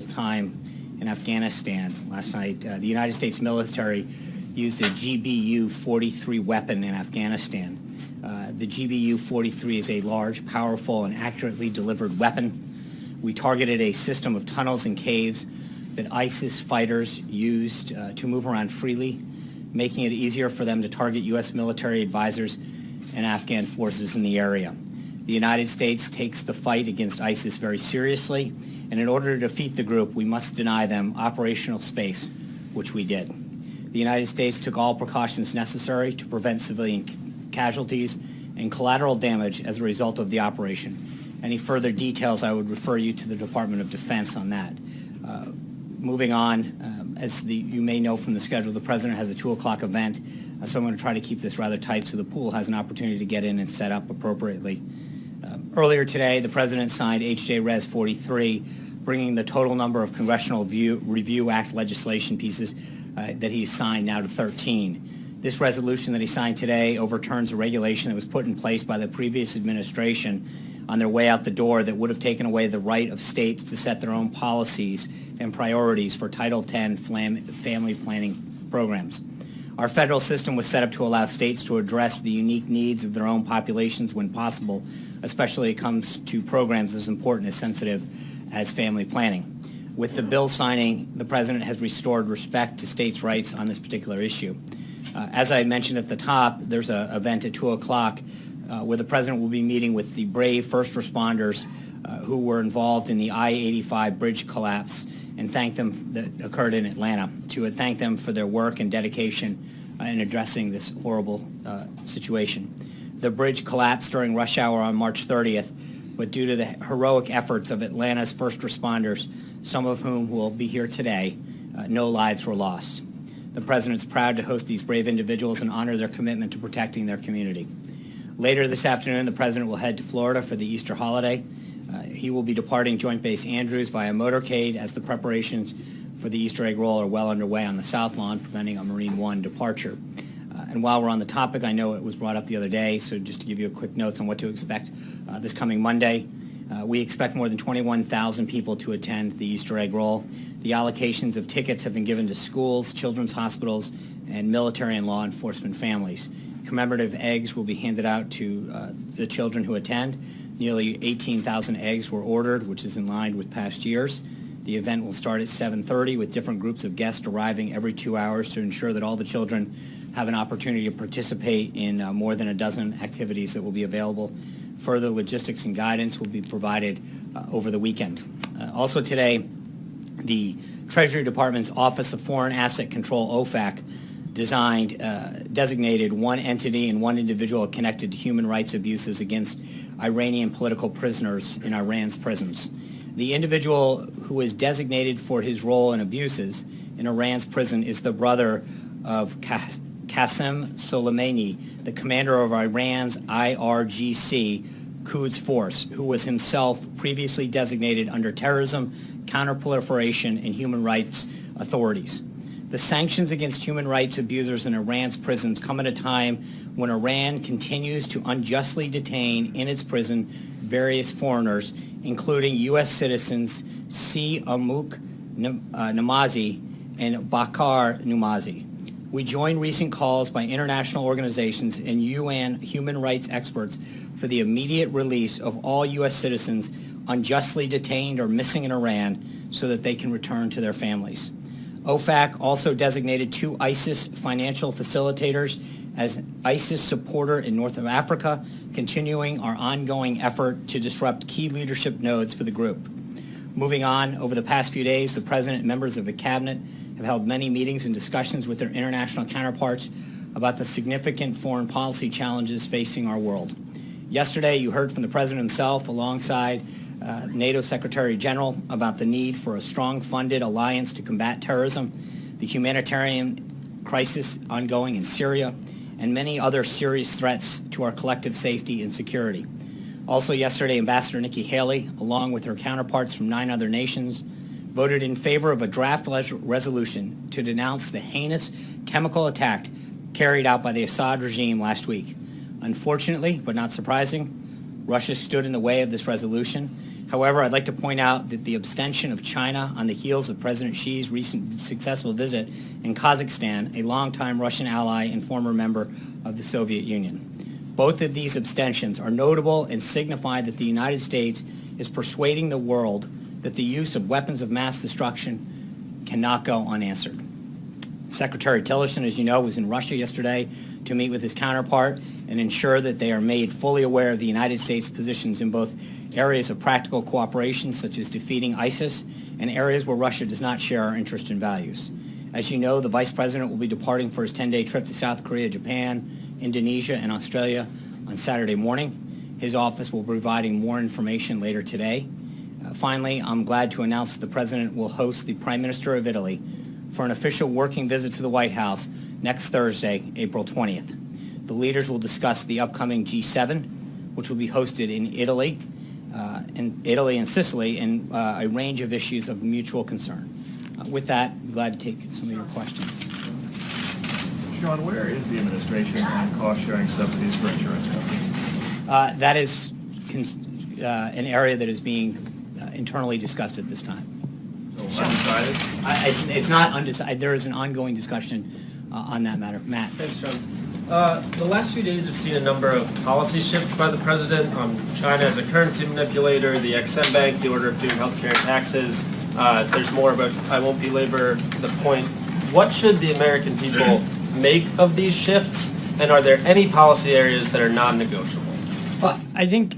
time in Afghanistan. Last night, the United States military used a GBU-43 weapon in Afghanistan. The GBU-43 is a large, powerful, and accurately delivered weapon. We targeted a system of tunnels and caves that ISIS fighters used to move around freely, making it easier for them to target U.S. military advisors and Afghan forces in the area. The United States takes the fight against ISIS very seriously, and in order to defeat the group, we must deny them operational space, which we did. The United States took all precautions necessary to prevent civilian casualties and collateral damage as a result of the operation. Any further details, I would refer you to the Department of Defense on that. Moving on, you may know from the schedule, the President has a 2 o'clock event, so I'm going to try to keep this rather tight so the pool has an opportunity to get in and set up appropriately. Earlier today, the President signed H.J. Res. 43, bringing the total number of Congressional Review Act legislation pieces that he's signed now to 13. This resolution that he signed today overturns a regulation that was put in place by the previous administration on their way out the door that would have taken away the right of states to set their own policies and priorities for Title X family planning programs. Our federal system was set up to allow states to address the unique needs of their own populations when possible, especially when it comes to programs as important as sensitive as family planning. With the bill signing, the President has restored respect to states' rights on this particular issue. As I mentioned at the top, there's an event at 2 o'clock where the President will be meeting with the brave first responders who were involved in the I-85 bridge collapse and thank them that occurred in Atlanta, to thank them for their work and dedication in addressing this horrible situation. The bridge collapsed during rush hour on March 30th, but due to the heroic efforts of Atlanta's first responders, some of whom will be here today, no lives were lost. The President's proud to host these brave individuals and honor their commitment to protecting their community. Later this afternoon, the President will head to Florida for the Easter holiday. He will be departing Joint Base Andrews via motorcade as the preparations for the Easter egg roll are well underway on the South Lawn, preventing a Marine One departure. And while we're on the topic, I know it was brought up the other day, so just to give you a quick note on what to expect this coming Monday, we expect more than 21,000 people to attend the Easter egg roll. The allocations of tickets have been given to schools, children's hospitals, and military and law enforcement families. Commemorative eggs will be handed out to the children who attend. Nearly 18,000 eggs were ordered, which is in line with past years. The event will start at 7:30 with different groups of guests arriving every 2 hours to ensure that all the children have an opportunity to participate in more than a dozen activities that will be available. Further logistics and guidance will be provided over the weekend. Also today, the Treasury Department's Office of Foreign Asset Control, OFAC, designated one entity and one individual connected to human rights abuses against Iranian political prisoners in Iran's prisons. The individual who is designated for his role in abuses in Iran's prison is the brother of Qasem Soleimani, the commander of Iran's IRGC Quds Force, who was himself previously designated under terrorism, counterproliferation, and human rights authorities. The sanctions against human rights abusers in Iran's prisons come at a time when Iran continues to unjustly detain in its prison various foreigners, including U.S. citizens Si Amuk Namazi and Bakar Numazi. We join recent calls by international organizations and UN human rights experts for the immediate release of all U.S. citizens unjustly detained or missing in Iran so that they can return to their families. OFAC also designated 2 ISIS financial facilitators as ISIS supporter in North Africa, continuing our ongoing effort to disrupt key leadership nodes for the group. Moving on, over the past few days, the President and members of the Cabinet have held many meetings and discussions with their international counterparts about the significant foreign policy challenges facing our world. Yesterday, you heard from the President himself alongside NATO Secretary General about the need for a strong funded alliance to combat terrorism, the humanitarian crisis ongoing in Syria, and many other serious threats to our collective safety and security. Also yesterday, Ambassador Nikki Haley, along with her counterparts from 9 other nations, voted in favor of a draft resolution to denounce the heinous chemical attack carried out by the Assad regime last week. Unfortunately, but not surprising, Russia stood in the way of this resolution, However, I'd like to point out that the abstention of China on the heels of President Xi's recent successful visit in Kazakhstan, a longtime Russian ally and former member of the Soviet Union. Both of these abstentions are notable and signify that the United States is persuading the world that the use of weapons of mass destruction cannot go unanswered. Secretary Tillerson, as you know, was in Russia yesterday to meet with his counterpart and ensure that they are made fully aware of the United States' positions in both areas of practical cooperation, such as defeating ISIS, and areas where Russia does not share our interests and values. As you know, the Vice President will be departing for his 10-day trip to South Korea, Japan, Indonesia, and Australia on Saturday morning. His office will be providing more information later today. Finally, I'm glad to announce that the President will host the Prime Minister of Italy for an official working visit to the White House next Thursday, April 20th. The leaders will discuss the upcoming G7, which will be hosted in Italy and Sicily, and a range of issues of mutual concern. With that, I'm glad to take some of your questions. Sean, where is the administration on cost-sharing subsidies for insurance companies? That is an area that is being internally discussed at this time. So undecided? It's not undecided. There is an ongoing discussion on that matter. Matt. Thanks, John. The last few days have seen a number of policy shifts by the president on China as a currency manipulator, the XM Bank, the order of doing healthcare and taxes. There's more, but I won't belabor the point. What should the American people make of these shifts, and are there any policy areas that are non-negotiable? Well, I think,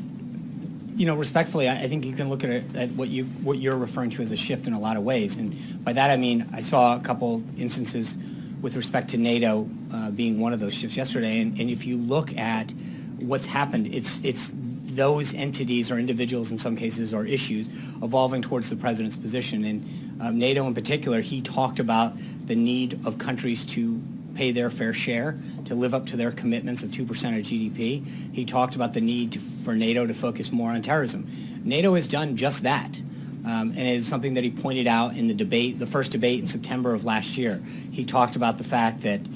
respectfully, I think you can look at what you're referring to as a shift in a lot of ways, and by that I mean I saw a couple instances with respect to NATO being one of those shifts yesterday, and if you look at what's happened, it's those entities or individuals in some cases or issues evolving towards the president's position. And NATO in particular, he talked about the need of countries to pay their fair share, to live up to their commitments of 2% of GDP. He talked about the need for NATO to focus more on terrorism. NATO has done just that. And it is something that he pointed out in the first debate in September of last year. He talked about the fact that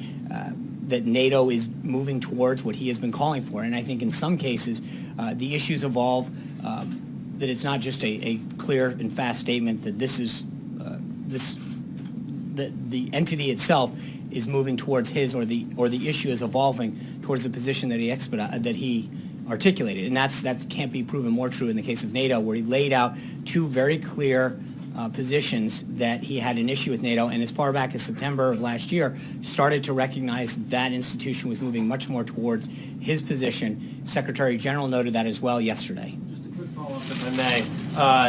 that NATO is moving towards what he has been calling for. And I think in some cases, the issues evolve, that it's not just a clear and fast statement that the entity itself is moving towards his, or the issue is evolving towards the position that he articulated, and that can't be proven more true in the case of NATO, where he laid out two very clear positions that he had an issue with NATO, and as far back as September of last year, started to recognize that institution was moving much more towards his position. Secretary General noted that as well yesterday. Just a quick follow-up, if I may.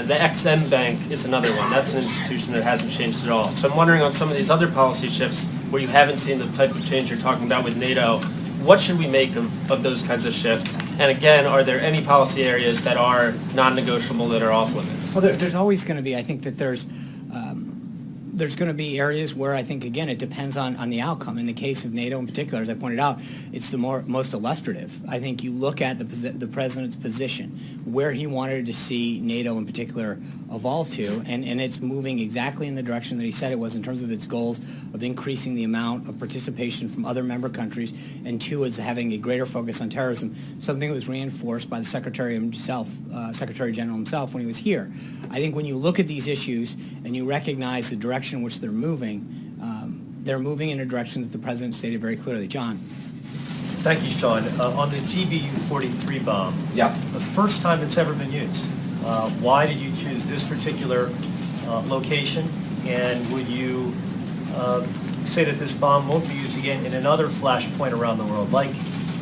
The XM Bank is another one. That's an institution that hasn't changed at all. So I'm wondering on some of these other policy shifts where you haven't seen the type of change you're talking about with NATO, what should we make of those kinds of shifts? And again, are there any policy areas that are non-negotiable that are off limits? Well, there's always going to be. I think that there's going to be areas where I think, again, it depends on the outcome. In the case of NATO in particular, as I pointed out, it's the most illustrative. I think you look at the president's position, where he wanted to see NATO in particular evolve to, and it's moving exactly in the direction that he said it was in terms of its goals of increasing the amount of participation from other member countries, and two, is having a greater focus on terrorism, something that was reinforced by the Secretary General himself when he was here. I think when you look at these issues and you recognize the direction in which they're moving in a direction that the president stated very clearly. John. Thank you, Sean. On the GBU-43 bomb, the first time it's ever been used, why did you choose this particular location? And would you say that this bomb won't be used again in another flashpoint around the world, like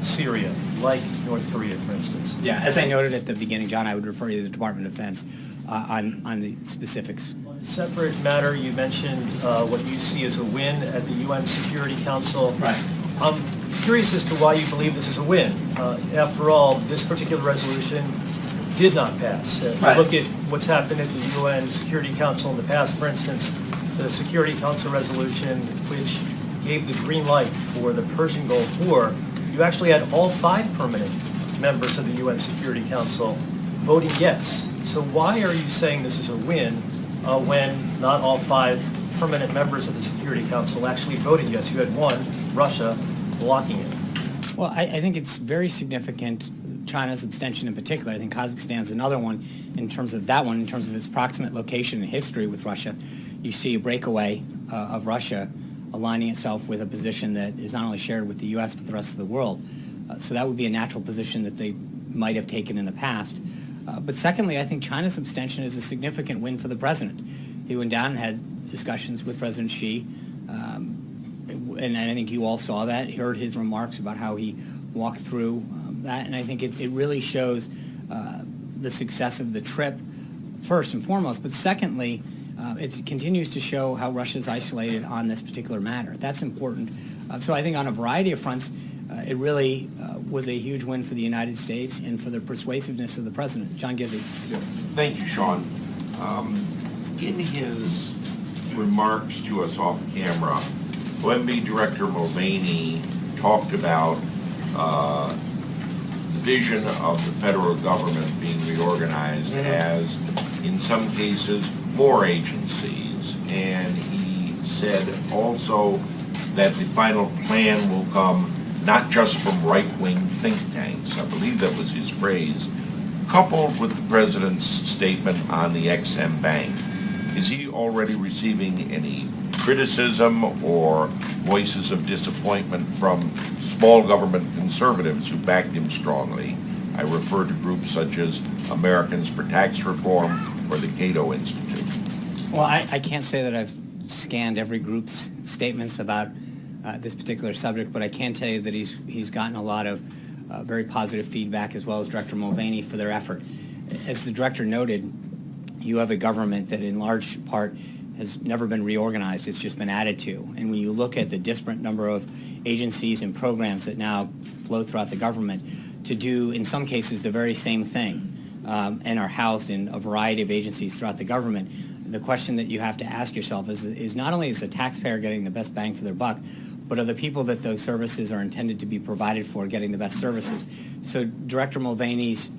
Syria, like North Korea, for instance? Yeah, as I noted at the beginning, John, I would refer you to the Department of Defense on the specifics. Separate matter, you mentioned what you see as a win at the UN Security Council. Right. I'm curious as to why you believe this is a win. After all, this particular resolution did not pass. Right. Look at what's happened at the UN Security Council in the past. For instance, the Security Council resolution, which gave the green light for the Persian Gulf War, you actually had all 5 permanent members of the UN Security Council voting yes. So why are you saying this is a win when not all 5 permanent members of the Security Council actually voted yes? You had one, Russia, blocking it. Well, I think it's very significant China's abstention in particular. I think Kazakhstan's another one in terms of its proximate location and history with Russia. You see a breakaway of Russia aligning itself with a position that is not only shared with the U.S. but the rest of the world. So that would be a natural position that they might have taken in the past. But secondly, I think China's abstention is a significant win for the president. He went down and had discussions with President Xi, and I think you all saw that, heard his remarks about how he walked through that, and I think it really shows the success of the trip, first and foremost, but secondly, it continues to show how Russia's isolated on this particular matter. That's important. So I think on a variety of fronts, it really was a huge win for the United States and for the persuasiveness of the president. John Gizzi. Yeah. Thank you, Sean. In his remarks to us off camera, OMB Director Mulvaney talked about the vision of the federal government being reorganized as, in some cases, more agencies. And he said also that the final plan will come not just from right-wing think tanks, I believe that was his phrase, coupled with the president's statement on the EXIM Bank. Is he already receiving any criticism or voices of disappointment from small government conservatives who backed him strongly? I refer to groups such as Americans for Tax Reform or the Cato Institute. Well, I can't say that I've scanned every group's statements about this particular subject, but I can tell you that he's gotten a lot of very positive feedback, as well as Director Mulvaney, for their effort. As the director noted, you have a government that in large part has never been reorganized. It's just been added to. And when you look at the disparate number of agencies and programs that now flow throughout the government to do, in some cases, the very same thing, and are housed in a variety of agencies throughout the government, the question that you have to ask yourself is not only is the taxpayer getting the best bang for their buck, but are the people that those services are intended to be provided for getting the best services? So Director Mulvaney's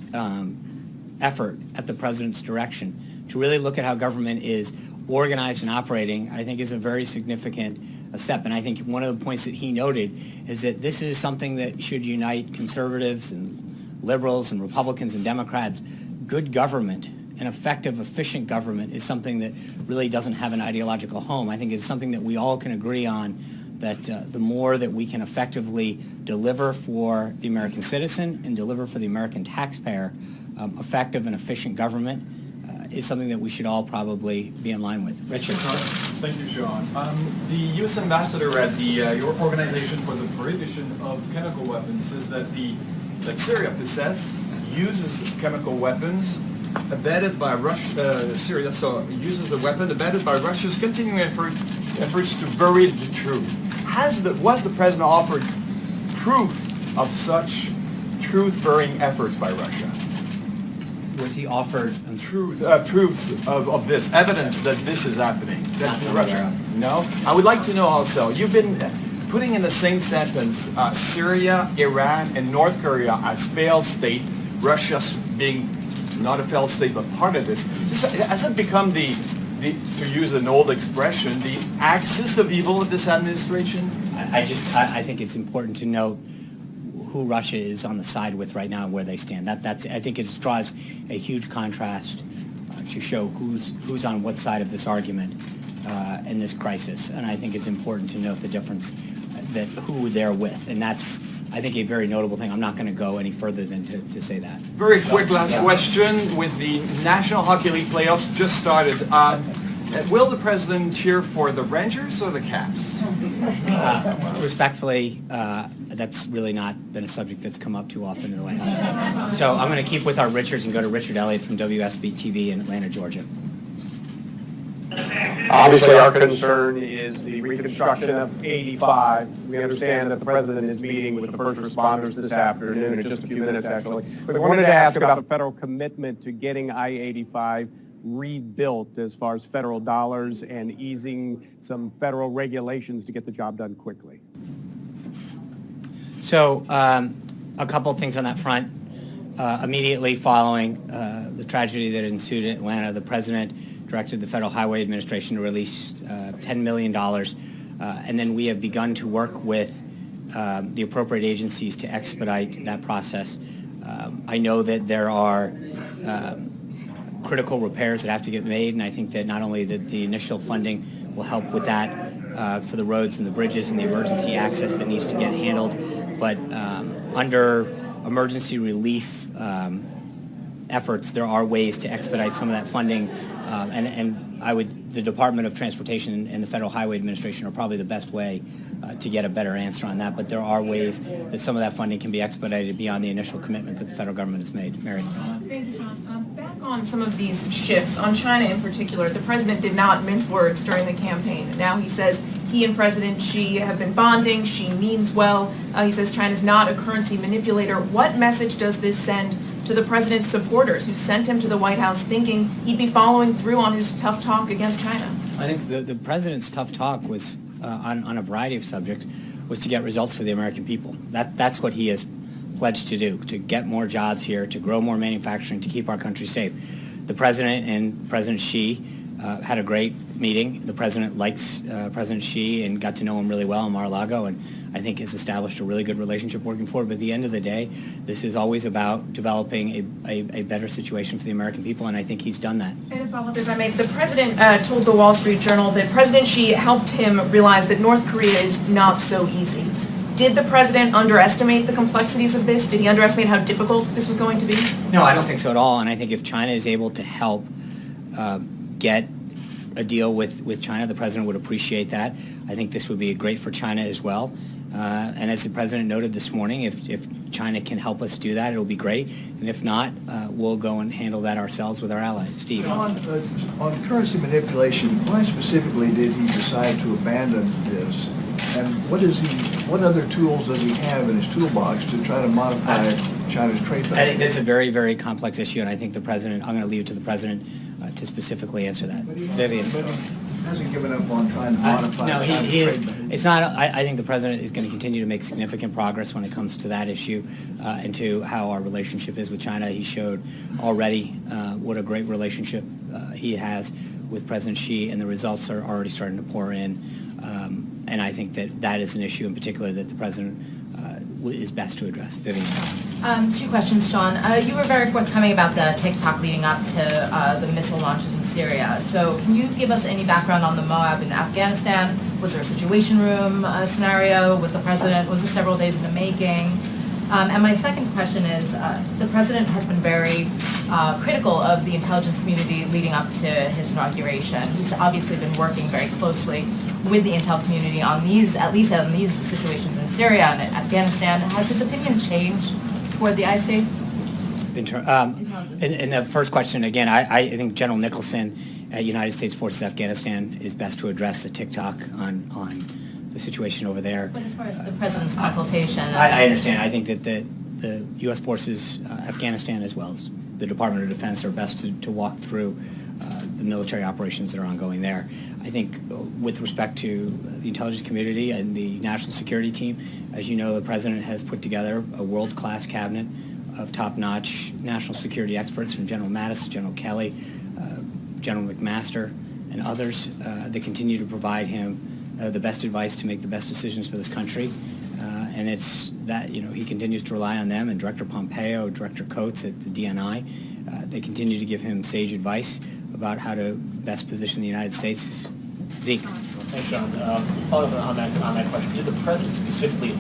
effort at the president's direction to really look at how government is organized and operating, I think, is a very significant step. And I think one of the points that he noted is that this is something that should unite conservatives and liberals and Republicans and Democrats. Good government, an effective, efficient government, is something that really doesn't have an ideological home. I think it's something that we all can agree on, that the more that we can effectively deliver for the American citizen and deliver for the American taxpayer, effective and efficient government is something that we should all probably be in line with. Richard. Thank you, Sean. The U.S. ambassador at your Organization for the Prohibition of Chemical Weapons says that Syria uses chemical weapons abetted by Russia. Syria uses a weapon abetted by Russia's continuing efforts to bury the truth. Was the president offered proof of such truth-burying efforts by Russia? Was he offered Proofs of this, evidence that this is happening? Not that I'm aware of. No? I would like to know also, you've been putting in the same sentence Syria, Iran, and North Korea as failed state, Russia being not a failed state but part of this. Has it become to use an old expression, the axis of evil of this administration? I think it's important to note who Russia is on the side with right now and where they stand. I think it draws a huge contrast to show who's on what side of this argument in this crisis. And I think it's important to note the difference that who they're with. And that's, I think, a very notable thing. I'm not going to go any further than to say that. Very quick last question. With the National Hockey League playoffs just started, will the president cheer for the Rangers or the Caps? Respectfully, that's really not been a subject that's come up too often in the White House. So I'm going to keep with our Richards and go to Richard Elliott from WSB TV in Atlanta, Georgia. Obviously, our concern is the reconstruction of 85. We understand that the president is meeting with the first responders this afternoon in just a few minutes, actually. But I wanted to ask about the federal commitment to getting I-85 rebuilt as far as federal dollars and easing some federal regulations to get the job done quickly. So a couple of things on that front. Immediately following the tragedy that ensued in Atlanta, the president directed the Federal Highway Administration to release $10 million. And then we have begun to work with the appropriate agencies to expedite that process. I know that there are critical repairs that have to get made, and I think that not only that the initial funding will help with that for the roads and the bridges and the emergency access that needs to get handled, but under emergency relief efforts, there are ways to expedite some of that funding, the Department of Transportation and the Federal Highway Administration are probably the best way to get a better answer on that, but there are ways that some of that funding can be expedited beyond the initial commitment that the federal government has made. Mary. Thank you, John. Back on some of these shifts, on China in particular, the president did not mince words during the campaign. Now he says he and President Xi have been bonding. Xi means well. He says China's not a currency manipulator. What message does this send to the president's supporters who sent him to the White House thinking he'd be following through on his tough talk against China? I think the president's tough talk was on a variety of subjects was to get results for the American people. That's what he has pledged to do, to get more jobs here, to grow more manufacturing, to keep our country safe. The president and President Xi had a great meeting. The president likes President Xi and got to know him really well in Mar-a-Lago, and I think has established a really good relationship working forward. But at the end of the day, this is always about developing a better situation for the American people, and I think he's done that. And a follow-up, if I may, the president told the Wall Street Journal that President Xi helped him realize that North Korea is not so easy. Did the president underestimate the complexities of this? Did he underestimate how difficult this was going to be? No, I don't think so at all, and I think if China is able to help get a deal with China, the president would appreciate that. I think this would be great for China as well. And as the president noted this morning, if China can help us do that, it'll be great. And if not, we'll go and handle that ourselves with our allies. Steve. On currency manipulation, why specifically did he decide to abandon this? And what other tools does he have in his toolbox to try to modify China's trade balance? I think that's a very, very complex issue, and I think the president, I'm going to leave it to the president to specifically answer that. Vivian. But he hasn't given up on trying to modify no, China's he is. trade balance. It's not. I think the president is going to continue to make significant progress when it comes to that issue and to how our relationship is with China. He showed already what a great relationship he has with President Xi, and the results are already starting to pour in. And I think that is an issue in particular that the president is best to address. Vivian. 2 questions, Sean. You were very forthcoming about the TikTok leading up to the missile launches in Syria. So can you give us any background on the Moab in Afghanistan? Was there a situation room scenario? Was this several days in the making? And my second question is, the president has been very critical of the intelligence community leading up to his inauguration. He's obviously been working very closely with the intel community on these, at least on these situations in Syria and in Afghanistan. Has his opinion changed toward the IC? In the first question, again, I think General Nicholson at United States Forces Afghanistan is best to address the TikTok on the situation over there. But as far as the president's consultation... I understand. I think that the U.S. Forces Afghanistan as well as the Department of Defense are best to walk through the military operations that are ongoing there. I think with respect to the intelligence community and the national security team, as you know, the president has put together a world-class cabinet of top-notch national security experts from General Mattis, General Kelly, General McMaster, and others that continue to provide him the best advice to make the best decisions for this country. And it's that, he continues to rely on them, and Director Pompeo, Director Coates at the DNI, they continue to give him sage advice about how to best position the United States. Zeke. Thanks, John. Following up on that question, did the president specifically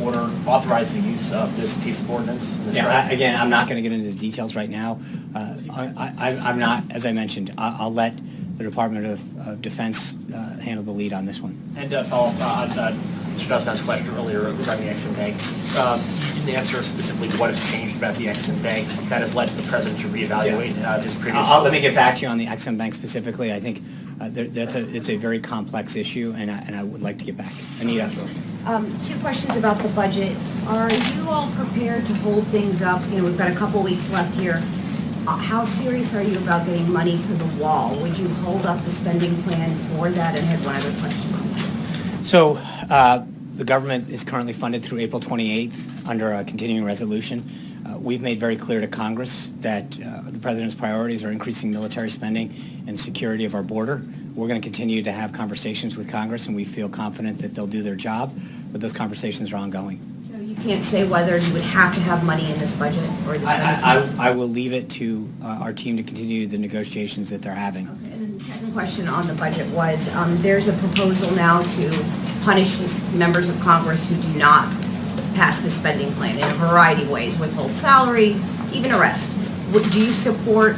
authorize the use of this piece of ordnance? Again, I'm not going to get into the details right now. I'm not, as I mentioned, I'll let the Department of Defense handle the lead on this one. And follow up on Mr. Dustman's question earlier regarding the Ex-Im Bank. You didn't answer specifically what has changed about the Ex-Im Bank that has led the president to reevaluate his previous... Let me get back to you on the Ex-Im Bank specifically. I think it's a very complex issue, and I would like to get back. Anita. 2 questions about the budget. Are you all prepared to hold things up? We've got a couple weeks left here. How serious are you about getting money for the wall? Would you hold up the spending plan for that? And I had one other question. So the government is currently funded through April 28th under a continuing resolution. We've made very clear to Congress that the president's priorities are increasing military spending and security of our border. We're going to continue to have conversations with Congress, and we feel confident that they'll do their job, but those conversations are ongoing. So you can't say whether you would have to have money in this budget or this budget? I will leave it to our team to continue the negotiations that they're having. Okay, and then the second question on the budget was, there's a proposal now to punish members of Congress who do not pass the spending plan in a variety of ways, withhold salary, even arrest. Do you support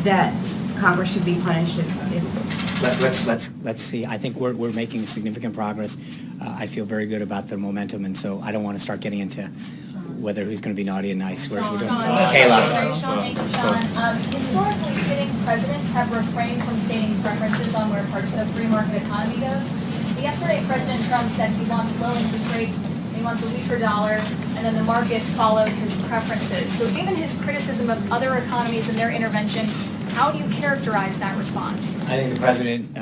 that Congress should be punished if Let's see. I think we're making significant progress. I feel very good about the momentum, and so I don't want to start getting into whether who's going to be naughty and nice. We're doing Kayla. Sean, thank you, Sean. Historically, sitting presidents have refrained from stating preferences on where parts of the free market economy goes. But yesterday, President Trump said he wants low interest rates, he wants a weaker dollar, and then the market followed his preferences. So given his criticism of other economies and their intervention, how do you characterize that response? I think the president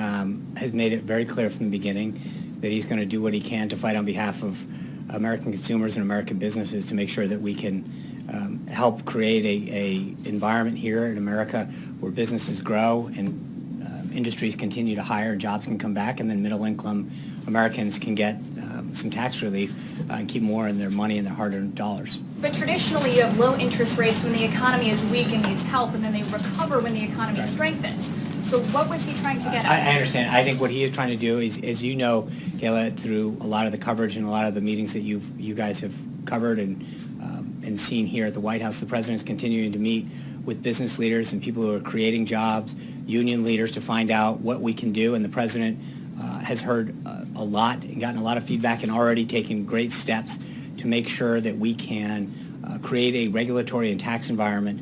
has made it very clear from the beginning that he's going to do what he can to fight on behalf of American consumers and American businesses to make sure that we can help create a environment here in America where businesses grow and industries continue to hire and jobs can come back, and then middle income Americans can get some tax relief and keep more in their money and their hard-earned dollars. But traditionally, you have low interest rates when the economy is weak and needs help, and then they recover when the economy strengthens. So what was he trying to get at? I understand. I think what he is trying to do is, as you know, Kayla, through a lot of the coverage and a lot of the meetings that you guys have covered and seen here at the White House, the president is continuing to meet with business leaders and people who are creating jobs, union leaders, to find out what we can do. And the president has heard a lot and gotten a lot of feedback and already taken great steps to make sure that we can create a regulatory and tax environment